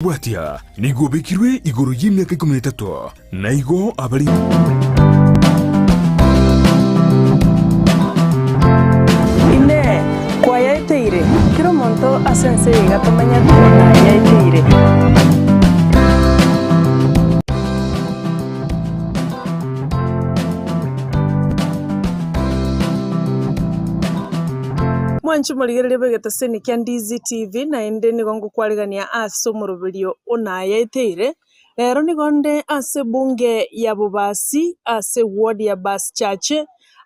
Bwatia nigo bekirwe igoro y'imyaka 13 na igo abari ine kwa yaiteire kiro monto asense gatomanya tona yaiteire mwanchi murigerere begetaseni kya Ndizi TV na ende nigongo kwaregania aso murubirio ona yaiteire rero nigonde ase bunge ya Bubasi ase ward ya Bas Church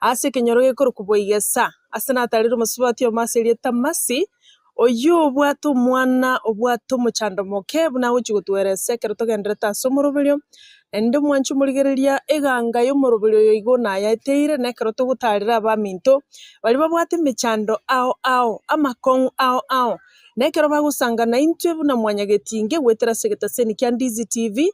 ase kenyoro gekoro kuboigesa ase natariro musubati maseri tamasi oyu obwato mwana obwato muchando moke buna uchigutwerese kero togendreta aso murubirio ende mwanchi murigereria eganga yo murubirio yo igona yaiteire nekero tugutarira abaminto bali babwate michando ao amakong ao nekero bagusangana intwe buna mwanyagetinge gwetera segetaseni kya Ndizi TV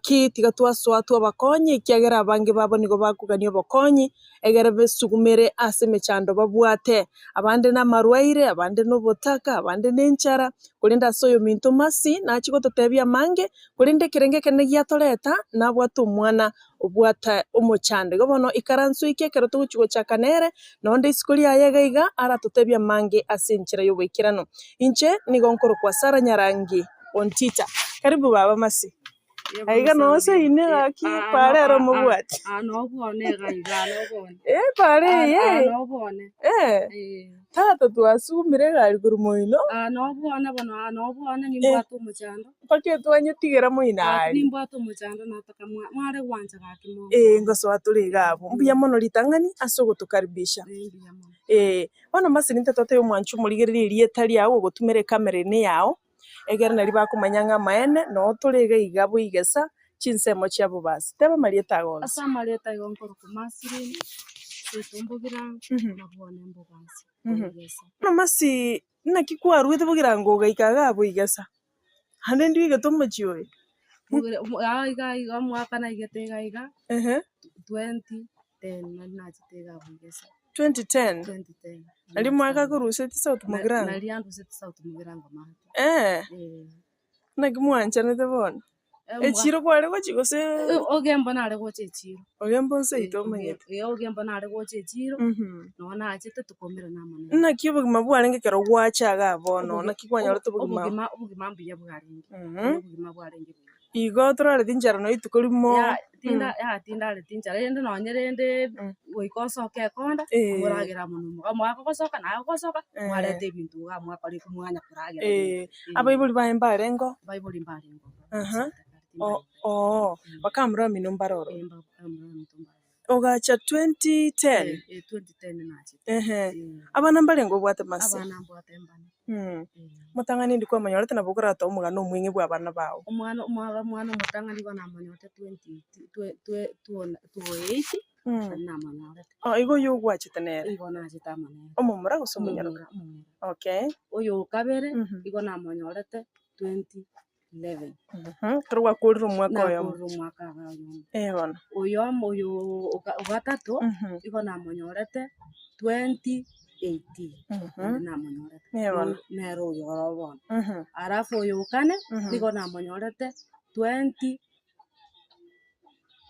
ki tigatwaswa abakonyi kiagera abange babo nigo bakugania abakonyi egere besugumere ase michando babwate abande na marwaire abande no botaka abande n'enchara kulinda soyo minto masi na chiko totebia mange kulinde kirenge kene giatoreta na bwatu mwana obwata omochande gobono ikaransu ikekero tuguchigo chakanere nonde iskuli ayegaiga ara totebia mange ase enchira yobwikirano inche nigonkoro kwa Sara Nyarangi ontita karibu baba masi aiga no se ine aki pare ro mubwati no bone gaiga no bone pare no bone tata twasumire gari kurumoino no bone bono no bone ni mbwatu muchando pake twanye tigera moina ni mbwatu muchando nataka mware gwanja gakimo ngoso aturiga abo mbuya mono litangani asogo tukaribisha wana masi ninte tote omwanchu murigererie tari awo gutumire kamera ni yao egera nari bakumanyanga maene no turege igabo igesa chinsemo chia Bubasi teba marieta gonse asa marieta gonkoro kumasiri setumbugira nabone Bubasi igesa no masi nakikwa ruite bugira ngo gaikaga abo igesa hande ndiwe tomochiwe aiga mwaka na igetega iga 2010 na chitega abo igesa 2010 ali mwaka kuruseti sauti mugirango nali andu seti sauti mugirango mahati nakimwancha netebona echiro kware gochigose ogembo nare goche echiro ogembo seito manyete ogembo nare goche echiro nona achete tukomera namone nakyo bugima bwarenge kero gwachaga abono nakikwanya roto bugima mbuya bwarenge bugima bwarenge igo turare tinjara no itukorimo tinda ale tinjara ende nonyerende goikosoka ekonda muragira muno mwako gosoka na gosoka mwarete bintu ga mwakori kumwanya kuragira abaibuli baembarengo bakamura mino mbaroro ogacha 2010 2010 abana mbarengo bwate masi abana bwate mbana mutangani ndikwa manyorete na bugura to mugano umwingi bwa bana bawo umwana mutangani bana manyorete 2028 na manyorete igo yugwache tenere igo na chitamana omumura gusumunyara okay oyo kabere igo na manyorete 2011 turwa kurira umwaka oyo bona oyo ugatatu igo na manyorete 2018 na manyorete nero yo bona arafu oyo kane igo na manyorete 20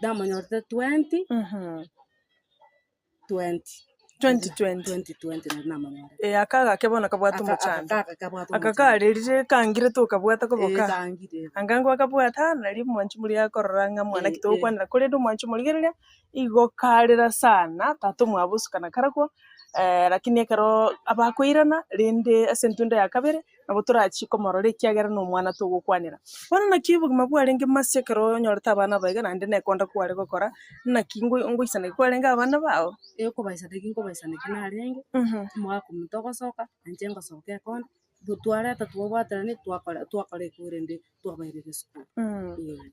na manyorete 2020 na manyorete akaga kebona kabwata umuchanda akakarerire kangire tukabwata koboka angango akabwata nari mwanchi muri yakororanga mwana kitokwanira kuri ndo mwanchi murigereria igo karira sana tatu mwabusukana karako lakini ekero abakwirana rinde asentunda ya kabere nabo turachiko morore kiagera no mwana tugukwanira bona nakibugima bwarenge masekero nyorota abana baiga nande nekonda kware gukora nakingo ngoisana kwarenga abana bao ko baisana kinarenge mwaka mutogosoka anje ngosoka konda tutwareta twobwaterani twakore kurende twabairire school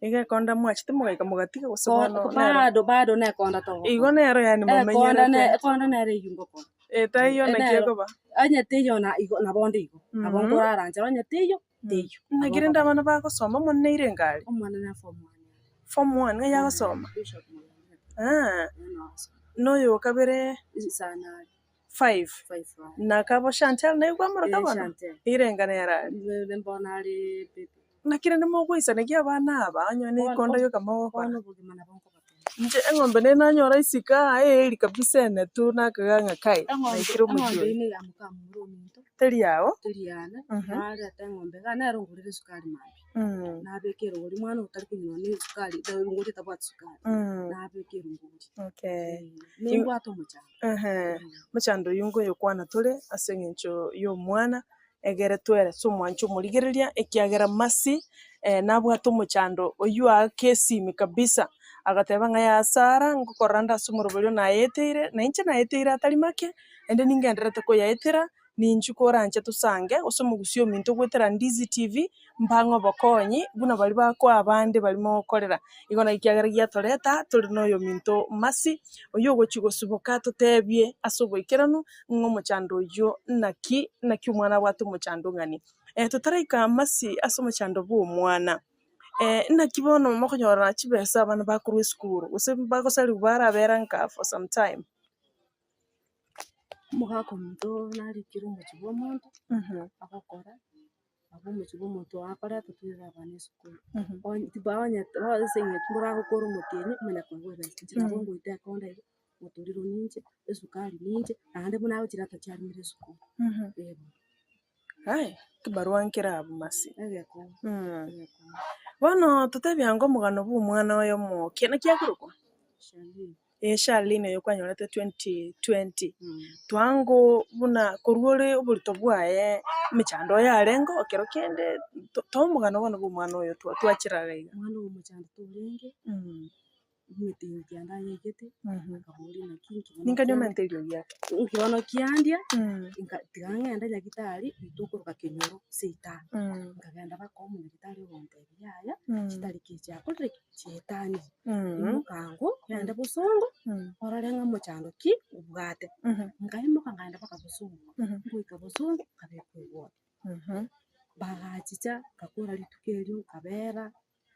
ige konda mwachite mugaika mugatiga gusubona bado ne konda to igo nero yani mumenyera konda nere yungo ko tayo nakiego ba anya teyo na igo na bonde igo abongo aranja anya teyo nagirinda abana bagosoma monne irengari omwana na form 1 ngaya gosoma no yo kabere sana 5 na kabo Chantel na igwa mura kabona irengana yara mbona ari nakire nimugwicanegia abana aba anyone ikonda yo kamogoko Bono bogima nabo nkobate. nje eng'ombe nenanyora isika eri kabisa ene tu nakaganga kai naikire Eng'ombe omujoi ine ya mukamura ominto. teri yao Turiana. Mhm. Nareta eng'ombe ga nerongorere sukari mambi. Nabekera ori mwana utari kunywa ni sukari ndorongori tabwati sukari. Nabekera ngori. okay Nimbwato muchanga. muchando yungo yokwana turi ase eng'encho y'omwana egere twere somwancho omorigereria ekiagera masi nabwate omochando oywa kesimi kabisa agateba ng'a yasara ngokorora ndase omoroberio nayeteire na inche nayeteire atari make ende ningenderete koyaetera ninchuka oranche tusange ase omogusia ominto gwetera Ndizi TV mpang'o bokonyi buna bari bakoa abande barimo gokorera igo na ekiagera giatoreta turi na oyo minto masi oyo ogochi gosiboka totebie ase oboikeranu ng'a omochando oywo naki omwana abwate omochando ng'ani totaraika masi ase omochando bwa omwana naki bono mokonyora chibesa abana bakorwa esukuru gose bagosariwa barabera nka for some time Omogaka ominto narikire omochi bwa omonto agokora abo omochi bwa omonto akoreta twirire abana esukuru. Ase eng'encho moragokora omotienyi omanya kwegwera inche nabo ngoita ekonda iga motoriro ninche esukari ninche naende buna agochia tachiarimire esukuru. kibarua nkera abwo masi Egekogora. bono totebia anga omogano bwa omwana oyo omoke naki akorokwa Shalini. Charlene oyo kwanyorete 2020 twango buna korwa ore oborito bwaye emechando yarengo ekero kende omogano bono bwa omwana oyo twachiraga iga Omwana omochando torenge ometenyi kianda yegete akabori naki ninka nyomente irio giake nkibono kiandia tiga ng'enda nyagitari itokoroka kenyoro seita nkagenda baka omonyagitari ogontebia yaya chitari kichiakorire chietani imukango ngende bosongo orore ng'a omochando ki obwate nkaimuka ngenda baka bosongo ngoika bosongo nkabeka egwoti bagachicha nkakora rituko erio nkabera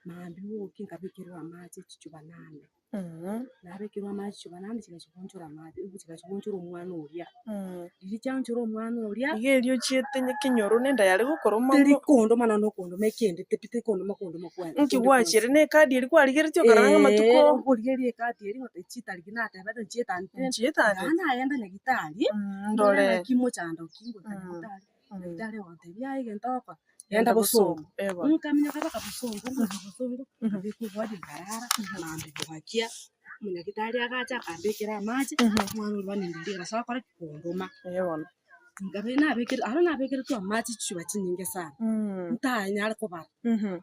mambi boki nkabekerwa amache chichuba 8 nabekerwa amache chichuba 8 chigachigonchora amache chigachigonchora omwana oria riri chianchora omwana oria iga erio chiete kenyoro nenda yare gokora teri kondo mana no kondo mekende tepite kondo makondo makwenda nki gwachire ne kadi eri kwarigeretie okaranga matuko origerie kadi eri ngote chitari ginatebete chietante ana ayenda nyagitari ndore kimochando kingo nyagitari nyagitari ontebia igentoko yenda bosongo nkamenya kabaka bosongo abiko bwadi karara mambi bwakia munyagitari agacha akambekera amache mwana uri banindira sawa kora kondoma ngabe nabekere tu amache chichuba chinyinge sana ntanyare kobara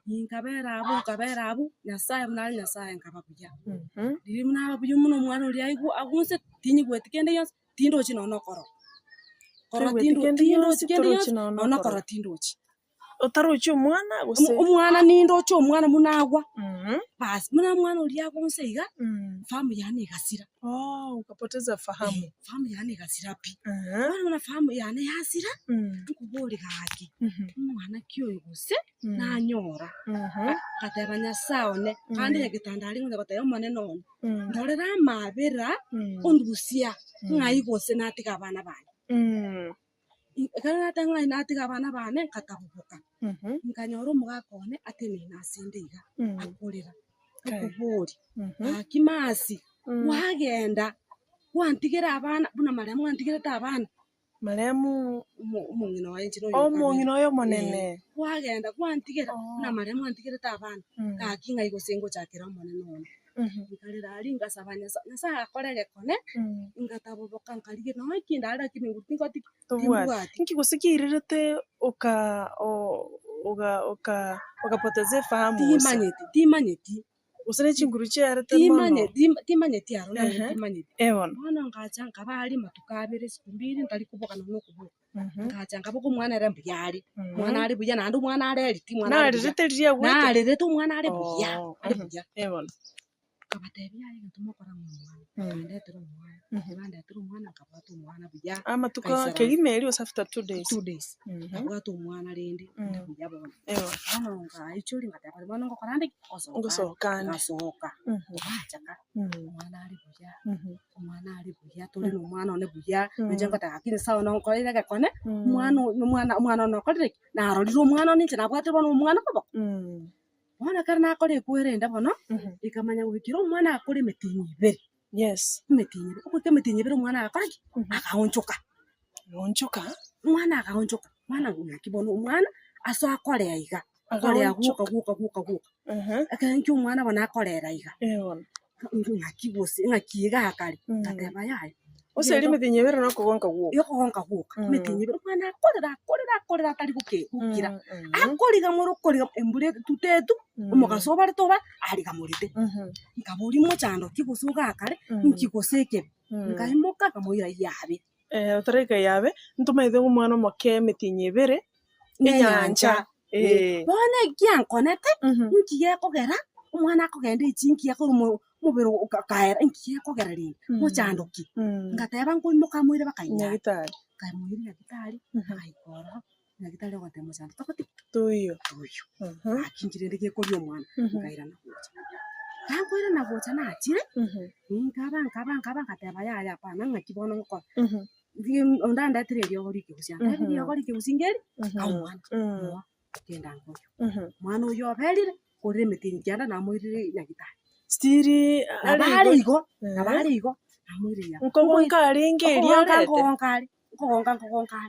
nkabera abo nyasaye munari nyasaye nkababuya riri munababuya muno mwana uri aigu agunse tinyi gwetikende yose tindochi nonokoro kora tindochi nonokoro tindochi otarochi omwana gose omwana nindochi omwana munagwa basi mwana uri agonse iga famu yane igasira ukapoteza fahamu famu yane igasira pi mwana famu yane yasira nkubori gaki mwana kyo gose nanyora kateba nyasaone kandi nyagitandari ngo gotaya omane none ndorera mabera ondusia ngai gose natiga abana bane kana natanga natiga abana bane katabuka nkanyora omugaka one atene nasindeiga akorera akubori akimasi wagenda wantigera abana buna maremu wantigera ta abana maremu omong'ina waye nchino omong'ina oyo monene wagenda wantigera buna maremu wantigera ta abana kakinga igosengo chakera omonene one nkarira ari ngasaba nyasaye akorere kone ngataboboka nkarige no ikinda ara kininguti ngoti tubwati nkigusikirirete ukapoteze fahamu timanyeti usere chinguru chiarete mono timanyeti aro na timanyeti ebona mwana ngacha nkabari matukabere sikumbiri ntari kuboka no kuboka ngacha ngaboko mwana era mbyari mwana ari buya nandu mwana ari ti mwana ari reteria gwete na ari reto mwana ari buya ebona kabatebya igituma kora mwana ndetero mwana ndetero mwana kabatu mwana buya amatuko kelimeli osafter 2 days kabatu mwana rindi buya bona nga ichuri ngataba bona ngokora ndi osoka chaka mwana ari buya tuli no mwana one buya njenga takakini sawa no korira gakone mwana no korira na roriro mwana ni chana bwate bona mwana baba mwana karna akore kwirenda bono ikamanya gukiro mwana akore metinyi bere yes metinyi uko metinyi bere mwana akore akaonchoka mwana akaonchoka mwana ngakibono mwana aso akore aiga akore aguka akanki mwana bona akorera aiga ngakibose ngakiga akari ateba yaye oseli metinyi bere no kugonka guka metinyi bere mwana akorera tari gukira akoriga moro koriga embure tutetu umugaso bari toba ari gamurite ngaburi mo cyando kigusuka akare nkigoseke ngahimoka kamoya yabe utareka yabe ntumaithe umwana moke metinyi bere inyanja bona gyankonete nkiye kogera umwana akogenda ikinki yakoro mubero ukaera nkiye kogera ri mo cyando ki ngateba ngo mukamwire bakainya gitari kaimwire gitari aikora nagitari gwatemo cyando takoti tuyo akinjirende ko yo mwana ngaira na kucha kankwira na kucha na atire nkaba ngateba yaya pana ngakibona ngo ondanda tire ryo gori kigusyanda ryo gori kigusingeri kamwana kenda ngo mwana uyo abelire kore metinyi cyanda namwirire nyagitari stiri abarigo namwirire nkonka ringeri yarete nkonka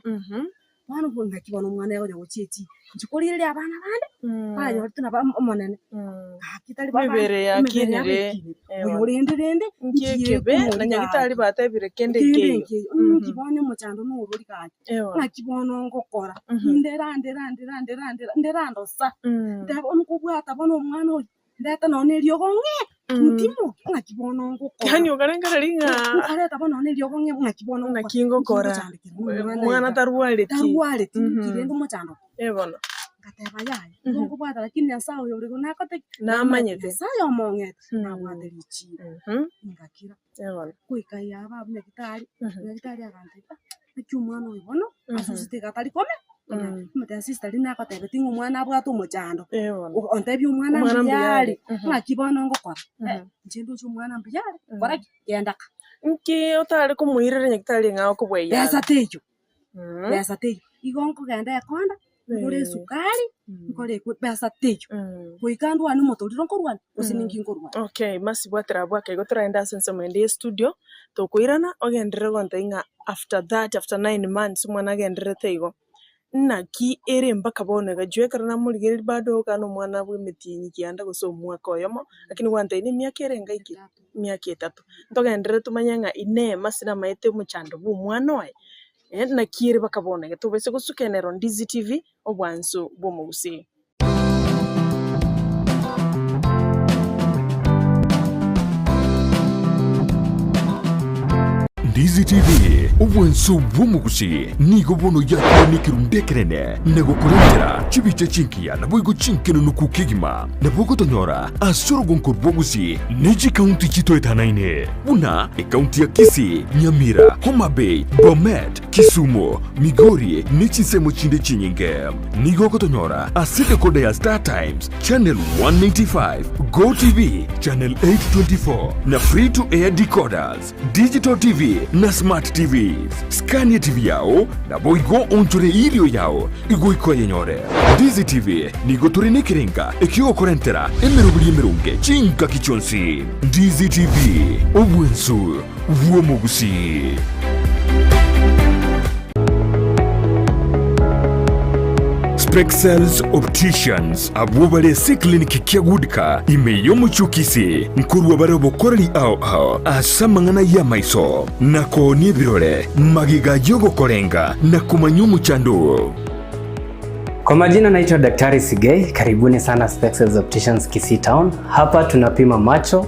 mwana ngo kibona umwana yawe ngocheti ngikorire abana bande banyo tuna ba monene akitali bibere yakinire urinde ngikebe na nyagitali batebire kende ngibone mu cyando n'ururi kaje nakibona ngokora nderando sa ndabona kubwata bona umwana oyo ndata none ryo gonge ntimo nakibona ngokora yani ugarengara ringa areta bona none ryo gonge nakibona nakingokora mwana tarwale kirendo mu cyando ebona kateba yaye ngokubata lakini asawo yori gonakate namanyete sayo mongete nabwate lichi ngakira ebona kuikaya aba nyagitali aganteka cyumwana ubono asusite gatali kome mata sister lina ko tebe tingu mwana abwa to mojando ontebi umwana mbiyali ngakibona ngokora njendo cyumwana mbiyali kora yenda nki otari kumuhirira nyagitali ngaho kubweya pesa teyo igonko ganda yakonda ngore sukari ngore pesa teyo kuikandwa ni moto ronkorwan usiningi ngorwan okay masi bwatira bwake gotraenda sense mwende studio to kuirana ogendere gontainga after 9 months mwana gendere teigo naki ere mpaka bonega jwekara na muligeri bado kana mwana bwe metinyi kianda guso mwaka oyomo lakini wanta ini myaka erenga iki myaka 3 ntogendere tumanyanga ine masina maete muchando bu mwana wae na kire bakabonega tubese gusukenero Ndizi TV obwanso bomugusi Ndizi TV obwanso bomugusi nigo bono yakoni kirundekerene nego kurendera chibiche chinkia na boigo chinkeno nukukigima na bogo tonyora asoro gonko bogusi neji county chito etanaine buna county ya Kisii, Nyamira, Homa Bay, Bomet, Kisumu, Migori nechi semo chinde chinyinge nigo kotonyora asite kode ya Star Times channel 195 Go TV channel 824 na free to air decoders digital TV na smart TVs Scania TV yao na boigo onchore ilio yao igo iko yenyore Ndizi TV nigo turine kirenga ekio korentera emerunge chinka kichonsi Ndizi TV obwensu vuomugusi Spexels Opticians abubale si kliniki kiagudika imeyo muchukisi nkurwa barabo korali ao asamangana ya maiso nako ni birore magiga yogo korenga na kumanyu mchando. Kwa majina naitwa Daktari Sigei, karibuni sana Spexels Opticians Kisii Town. Hapa tunapima macho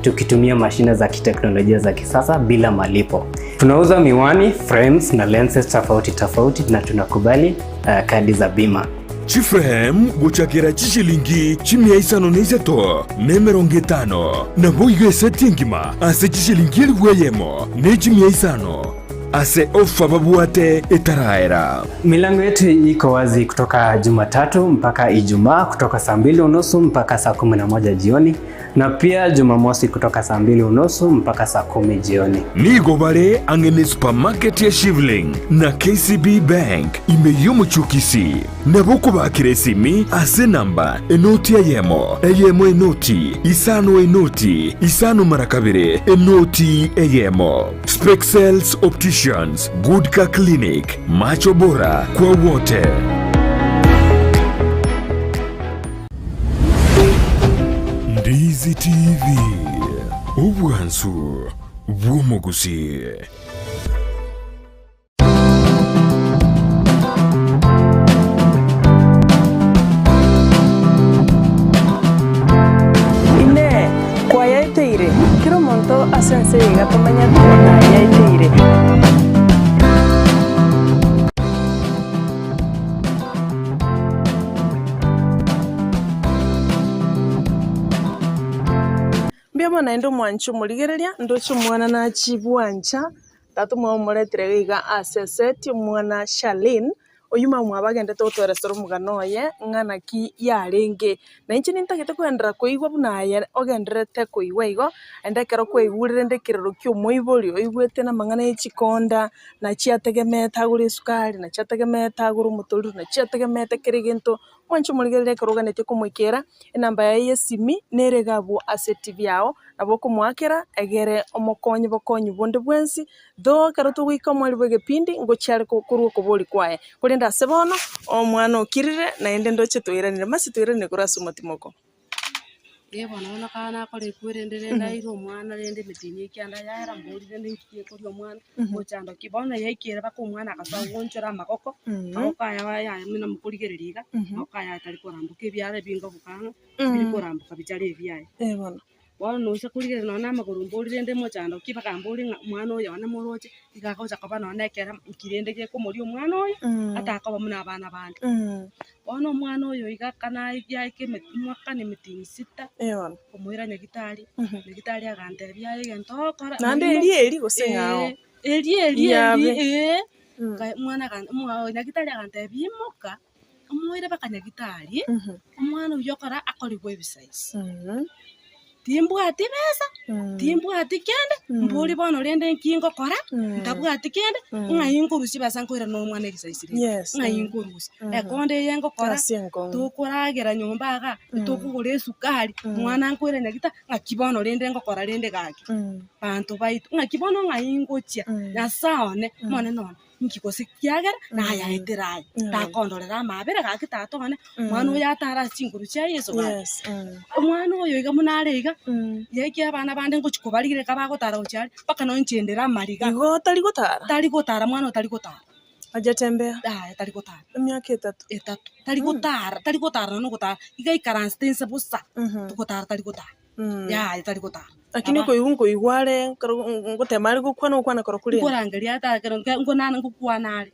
tukitumia mashine za kiteknolojia za kisasa bila malipo. Tunauza miwani, frames na lenses tofauti na tunakubali kadi za bima. chifem guchakira chishilingi chimia isano neiseto nemerongo etano nabo igese tingima ase chishilingi elweyemo ne chimia isano ase ofa babuate etaraera. Milango yetu iko wazi kutoka Jumatatu mpaka Ijumaa kutoka saa 2:30 mpaka saa 11 jioni, na pia Jumamosi kutoka saa 2:30 mpaka saa 10 jioni. Nigo bare angene supermarket ya Shivling na KCB Bank imeyomo chukisi naboko bakire simi ase namba enoti eyemo enoti isano marakabire enoti eyemo. Spexels Opticians, Goodka Clinic, macho bora kwa wote. Ndizi TV, ubwansu bw'omuguzi. Ine kwa yaiteire kiro monto asense gatomanya tona yaiteire. Mbiamo naendo mwanchu muligereria ndocho mwana na chibwancha tatu mwa muretere giga aseseti mwana Shalin oyuma mwabagende totwera soro muganoye ngana ki yarenge na inchi nintagete kwendera kuigwa bunaye ogenderete kuigwa igo endekero kuigurire ndekirero kyo moibori oigwete na mangana echikonda na chiategemeta guri sukari na chiategemeta guri muturu na chiategemeta kiriginto mwanchu muligereria karoganete kumwikera enamba ya yesimi neregabo aseti byao nabo kumwakera egere omokonyi bokonyi bonde bwensi do karoto gwika mwali bwegepindi ngochare kurwo kubori kwaye kulinda sebono omwana okirire na ende ndoche toiranire masi toiranire kurasa umutimoko bona kana kore kwirendere ndairo mwana rende mitini kyanda yaira mburi rende nkiye kuri omwana mochando kibona yaikire bako mwana akasagonchora makoko akaya ya mina mukurigereriga akaya atari korambuka ebyare bingo bukanga biri korambuka bijare ebyaye bona wano no kurigere nona maguru mburi rende mochando kibaka mburi mwana oyo wana moroche igakoza kaba nona ekera kirende ke komori omwana oyo atakaba muna abana bandi wano mwana oyo igakana yake mwaka ni mitini 6 omwira nyagitari agante byaye gento kora nande eri gosengao eri mwana kan nyagitari agante bimoka omwira bakanyagitari omwana oyo kora akorigwe bisaisi timbwati besa timbwati kende mburi bono rende nkingo kora ntabwati kende ngayinkurusi basa nkoira no mwana egisaisire ngayinkurusi ekonde yengo kora tukuragera nyombaga tukugure sukari mwana nkoira nyagita ngakibono rende ngokora rende gaki bantu baitu ngakibono ngayingochia nasaone mwana none nkikosi kiagera na yaitiraye takondorera mabere gaki tatone mwana uya atara chinguru cha Yesu mwana uyo iga munarega yeke abana bande ngochikubarigire kabagotara uchari paka no nchendera mariga igo tari gotara mwana tari gotara ajatembea tari gotara miaka 3 tari gotara no gotara iga ikaranstense busa gotara tari gotara ya tari gotara lakini ko igware ngotemari gukwana ukwana korokuri ngorangaria atakero ngonana ngukwanari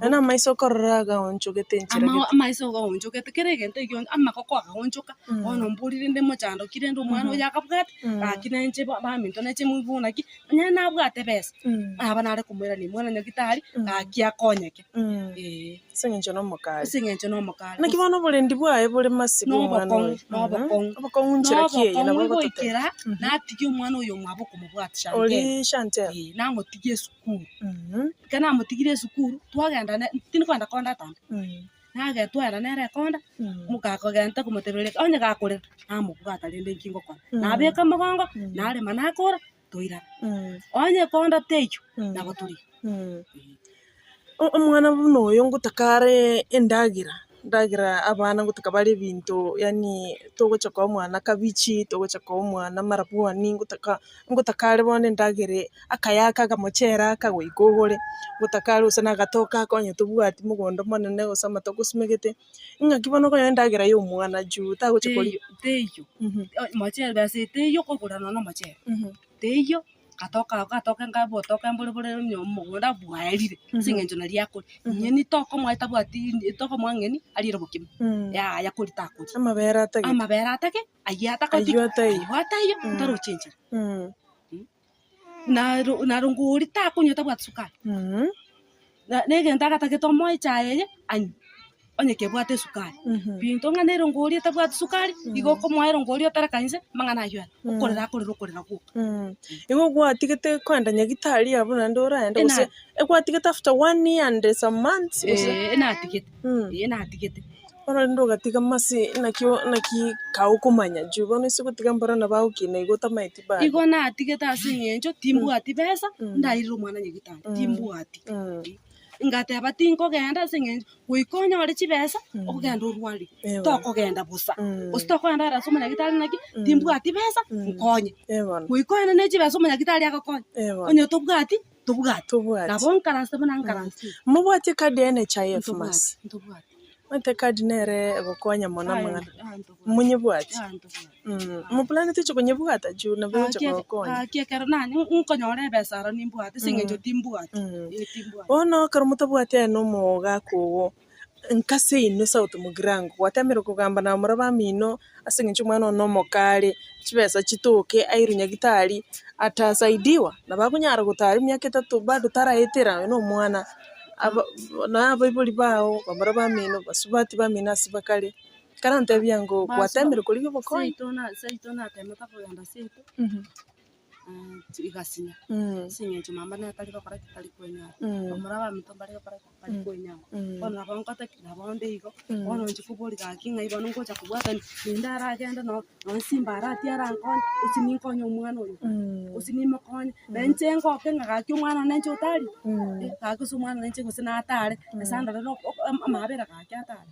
ana maiso korraga onchogete nchira maiso go onchogete keregente gyo amakoko agonchoka ono mburi rinde mochando kirendo mwana yakabwate akina nche ba minto neche mubuna ki nyana abwate besa abana ari kumwera ni mwana nyagitari akia konyeke singencho no mokali nakibono bulendi bwaye bule masigo mwana no bokonchira kiye na bogotera natigi umwana uyo mwaboko mubwati Chantel oli Chantel nango tigie sukuru kana mutigire sukuru twagenda tini kwanda konda tanda nage twera nere konda mukako genta kumuterereka onye gakore namubwata rende nkingo kwa nabeka magongo nare manakora toira onye konda teyo nabo turi omwana buno oyo ngutakare ndagira abana ngutaka bali bintu yani togochaka omwana kabichi togochaka omwana marabuani ngutakare bonde ndagire akayaka gamochera kagwikogore ngutakare usana gatoka konye tubwati mugondo monene osama tokusmegete ngakibona ko ndagira yo omwana juu tagochakori teyo mochera base teyo kokura no mochera teyo gatoka ngabotoka mbore mugunda bwaerire singenjo na riako nyeni toko mwaita bwati toko mwangeni alira bukima ya kurita akuri amabera atake ayata koti ayata iyo taro chenje na runguri ta kunyota bwa sukari negenda gatake to moi chaye anyi onye kebwate sukari binto ngane runguri ta bwa sukari igoko moi runguri otara kanise mangana ywa ukorera ku igo gwatigete kwenda nyagitari abuna ndora enda use egwatigete after 1 year and some months ena atigete ora ndo gatiga masi naki kaukumanya juba nisi gutiga mbara na baukine igota maiti ba igo na atigete asinyenjo timbu ati pesa ndairiro mwana nyagitari timbu ati ngate abatinko genda singenjo guikonya ore chibesa okugenda urwari toko genda busa usitoko enda rasoma nyagitari naki timbu ati pesa nkonye guikonya ne chibesa omanya gitari akakonya onyo tobwati nabo nkaranse bana nkaranse mubwati kadi NHIF mas Mate kadi nere gokonya mona mwana munyebwati mupulani ticho kunyebwata juu na bwata gokonya kiekero nani nkonyore besara nimbwati singenjo timbwati ono karumuta bwate no moga ko nkase ino sauti mugirango watamira kugamba na muraba mino asingenjo mwana no mokale chibesa chitoke airunya gitari atasaidiwa na bakunyara gutari myaka 3 bado taraetera no mwana na abaibuli bao bamara bamino basubati bamina sibakale karante byango kwatemere kuri byo bako saitona temeta kugenda sito igasinya sinyecho mama na tali bakora kitali kwenya bamara bamito bari bakora kitali kwenya bona bankata kidabonde igo bona nchikubori gakinga ibano ngocha kubwata ndara agenda no simbara tiara nkon usininkonyo umwana uyu usinimakonye bencengo kenga gaki umwana nancho utali gaki umwana nancho gusina atare esanda ro amabera gaki atare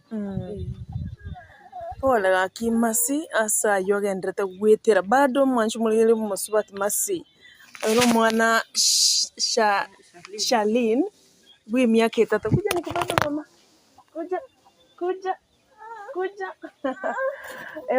Ola gaki masi asa yogendrete gwetera bado mwanchu mulire musubati masi ero mwana Shalin bwi myaka 3 kuja nikubaba mama kuja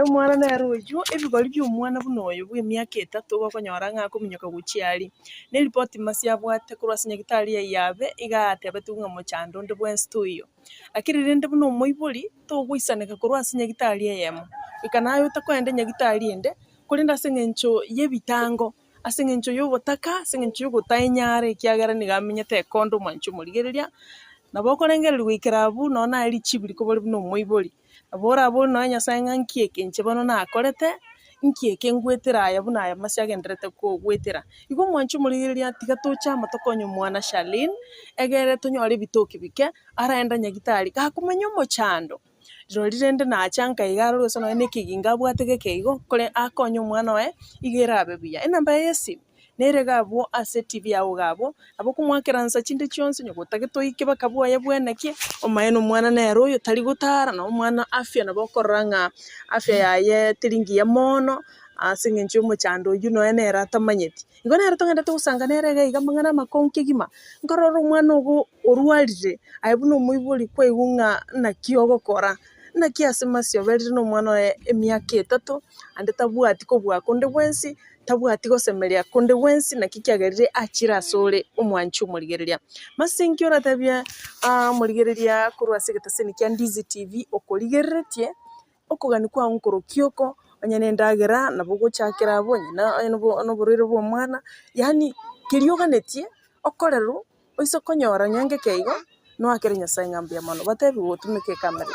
mwana na rojo ebigoli byo mwana bunoyo bwi myaka 3 bakonyora ngako minyoka guchiali ne report masi yabwate kurwasinya gitari yabe igate abatunga mu chando ndo bwenstuyo akirire ndi buno moibuli to gwisaneka kurwasinya gitari yemo ikanayo takwende nyagitari ende kulinda singencho yebitango asingencho yobotaka singencho yogotainyare kiagara nigamenyete kondo mwancho muligereria naboko nengere gwikirabu nona ali chibuli ko boli buno moibuli abora abo nanya sanga nkieke nchebono na akorete nkieke ngwetera ya buna ya masyagenderete ko gwetera igo mwanchu muligereria tigatocha matokonyo mwana Shalin egere tonyore bitoki bike araenda nyagitari kakumenya mo chando rirende na chanka igaro rwese no nekiginga bwatege keigo kole akonyo mwana we igera abebuya enamba yesi nerega abo ase TV yawo gabo abo kumwakeransa chinde chionse nyogotage toike bakabwa yabweneke omayeno mwana nero yo tali gutara no mwana afya na bokoranga afya yaye tiringi ya mono asingencho mu chando yuno enera tamanyeti igona era tongenda tusanga nerega igamangana makonke gima ngororo mwana ogo orwalire ayibuno muibuli kwa igunga na kiogo kora na kiasi masio berire no mwana emyaka 3 ande tabwati ko bwakonde bwensi tabwati gosemeria konde wensi na kikiagerire achira sole omwanchu muligereria masinkyo tabia muligereria kurwasegeta seni kya Ndizi TV okoligeretie okogani kwa nkoro kioko onyene ndagera nabugo chakira abonye na no burire bwo mwana yani kirioganetie okorero oiso konyora nyange keigo no akerenya saingambia mano batebi wotumike kamera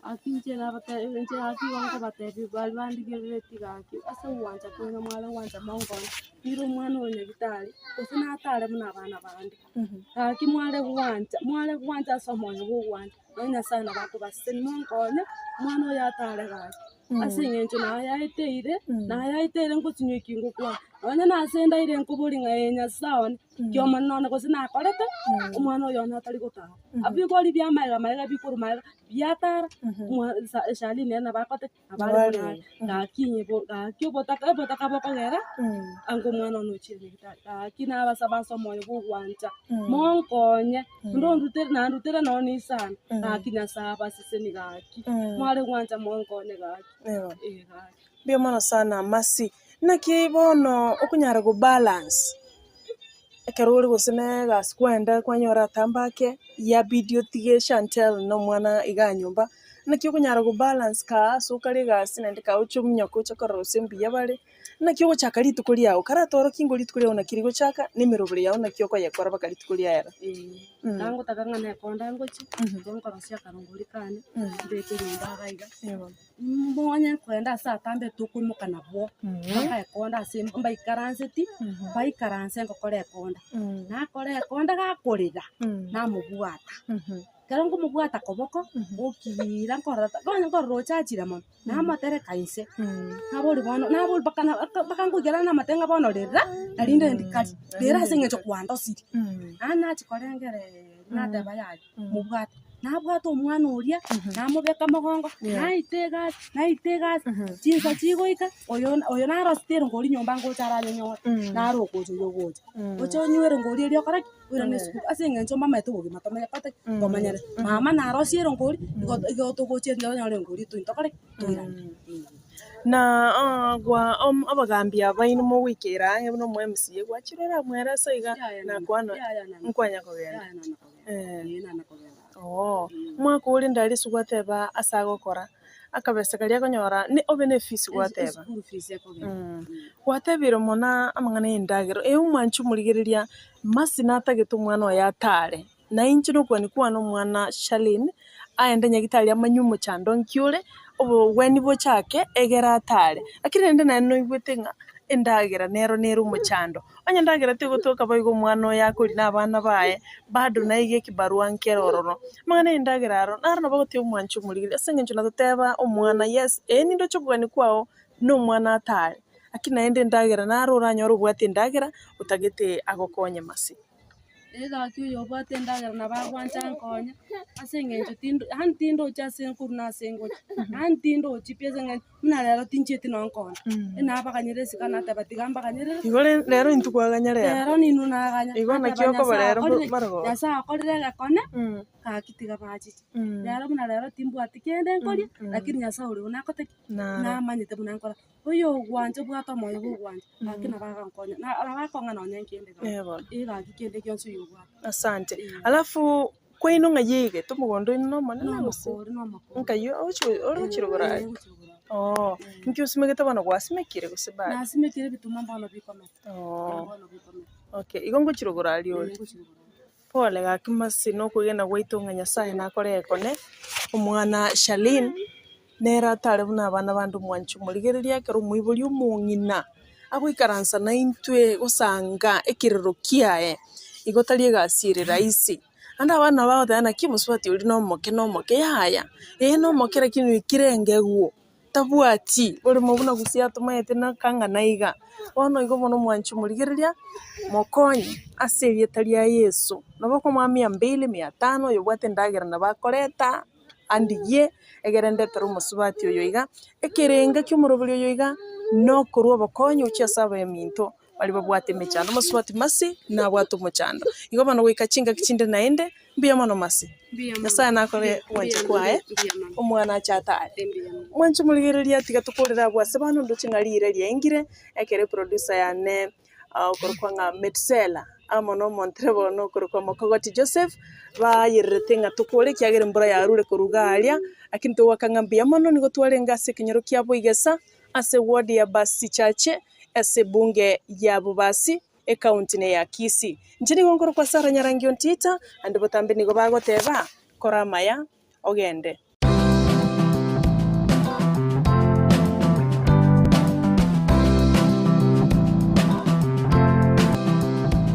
akinjera batenje akiwanka batebi balwandigere tigaki asa uwanja kwenye mwala uwanja mongoni niro mwana onye gitari kusina atare muna bana bandi aki mwale uwanja somonye uwanja onya sana bako baseni mongoni mwana yatare gaki asingenje na yaiteire ngutinyo kingo kwa onya na senda ire nkuburi ngayenya sawa kyo manona kusina akorete umwana yona atari gutara abigori bya maega bikuru maega byatara Shalin na bakote abari gakinye gakyo botaka bakogera ango mwana no chiri gakina abasabanso moyo bugwanja monkonye ndutere no ni sana gakinya saba siseni gaki mwale gwanja monkonye gaki bia mana sana masi naki bono okunyara go balance ekeruri gusine gas kwenda kwanyora tambake ya video tige Chantel no mwana iga nyumba naki okunyara go balance ka sukari gas nende ka uchumnya ko chakoro simbi yabale naki ogochaka rituko riao karatoro kingo rituko riao nakiri gochaka nimerobere yao naki okoye kora bakarituko riao nango tagang'a nekonda ngochi ngonkorosia karongori kane ndeke ndagaiga mbonye kwenda saa tambe tukumuka nabo bakaekonda ase mbaikaranseti baikaranse ngokora ekonda nakora ekonda gakorera namubwata kero ngomubwata koboko okira nkorora chachira mono namotereka ise nabori bono nabori bakangugera namatenga bono rera narinde ndikari rera ase ng'encho kwandosiri nachikorengere nateba yaye mubwata nabwata omwana oria namobeka mogongo naitega chinsa chigoika oyo narositera ngori nyomba ngocharanyonyora narokocha yogocha ochonywere ngori erio koraki wira nesukuru ase eng'encho mamaete obogima tomanya kate komanyere mama narosiere ngori igotogocheria onyore ngori tointokore toirane na gwa abagambi abaini mo wikira ange no mwe MCA gwachirora mwera saiga na kwano nkwanya kogenda mwaka uri ndari sugwateba asagokora akabesa karia konyora ni obene fees gwateba gwatebiro mona amangana endagero umwanchu murigereria masina tageto mwana oyatare na inchi no kwani kwana mwana Charlene aende nyagitari amanyumo chando nkyure obo weni bochake egera atare akire ende na no igwetenga endagera nero muchando anya ndagera tigotoka baigo mwana yakuri nabana bae bado naige kibarua nkerororo mangana endagera aro narno bagoti umwanchu murigire asengencho natoteba omwana yes eni ndo chobwani kwao no mwana atare akina ende ndagera naro uranyoro gwate ndagera utagete agokonye masi kyo bwate ndagera nabagwancha nkonya ase ng'encho tindo chase nkuru nasengo tindo chipese ng'encho muna rero tinchete nonkona nabaganyere sikana tabatigamba ganyere igore rero intukwaganya rero ninu naganya igona kyoko rero marago yasa akorire gakone kakitiga baji rero muna rero timbwati kende nkori lakini yasa uri unakote namanyete muna nkora oyo gwanje bwata moyo gwanje lakini bagankonya abakonga nonyenkende gakikende kyonso yobwa asante alafu kwino ngayige tumugondo ino manana nkayo ochirogora nkyo simegeta bana gwasimekire gusibara nasimekire bituma mbona bikome okay igongo chirogora aliyo pole gakimasi no kugena gwaito Nyasaye nakore ekone omwana Charlene nera tare buna abana bandu mwanchu murigereria kero muiburi umungina agoikaransa na intwe gusanga ekirero kiae igotarie gasire raisi anda abana bao thana kimuswati uri no moke yaya no mokera kinu ikirengeguo tabwati uri mubuna gusia tumayete na kanga naiga ono igo bono mwanchu murigereria mokonyi aserie taria Yesu nabako mwami 200-500 yobwate ndagera nabakoreta andiye egerende tero musubati oyo iga ekerenga kyumurobuli oyo iga no kurwa bakonyi uchiasaba eminto bali babwate mechando musubati masi na bwatu muchando igo bano wikachinga kichinde naende mbiya mano masi Nyasaye nakore wanje kwae omwana chatare mwanchu muligereria tiga tukorera bwase bano nduchingalire riengire ekere producer yane okorkwanga Metsela amono Montrebo no korokwa Mokogoti Joseph bayirete nga tukore kyagere mbura yarure kurugalia lakini tuwakangambia mono nigo twarenga sekinyoro kyabo igesa ase ward ya Basi Chache ase bunge ya Bubasi county ne ya Kisii njini gongoro kwa Sara Nyarangi ontita ande botambe nigo bagoteba koramaya ogende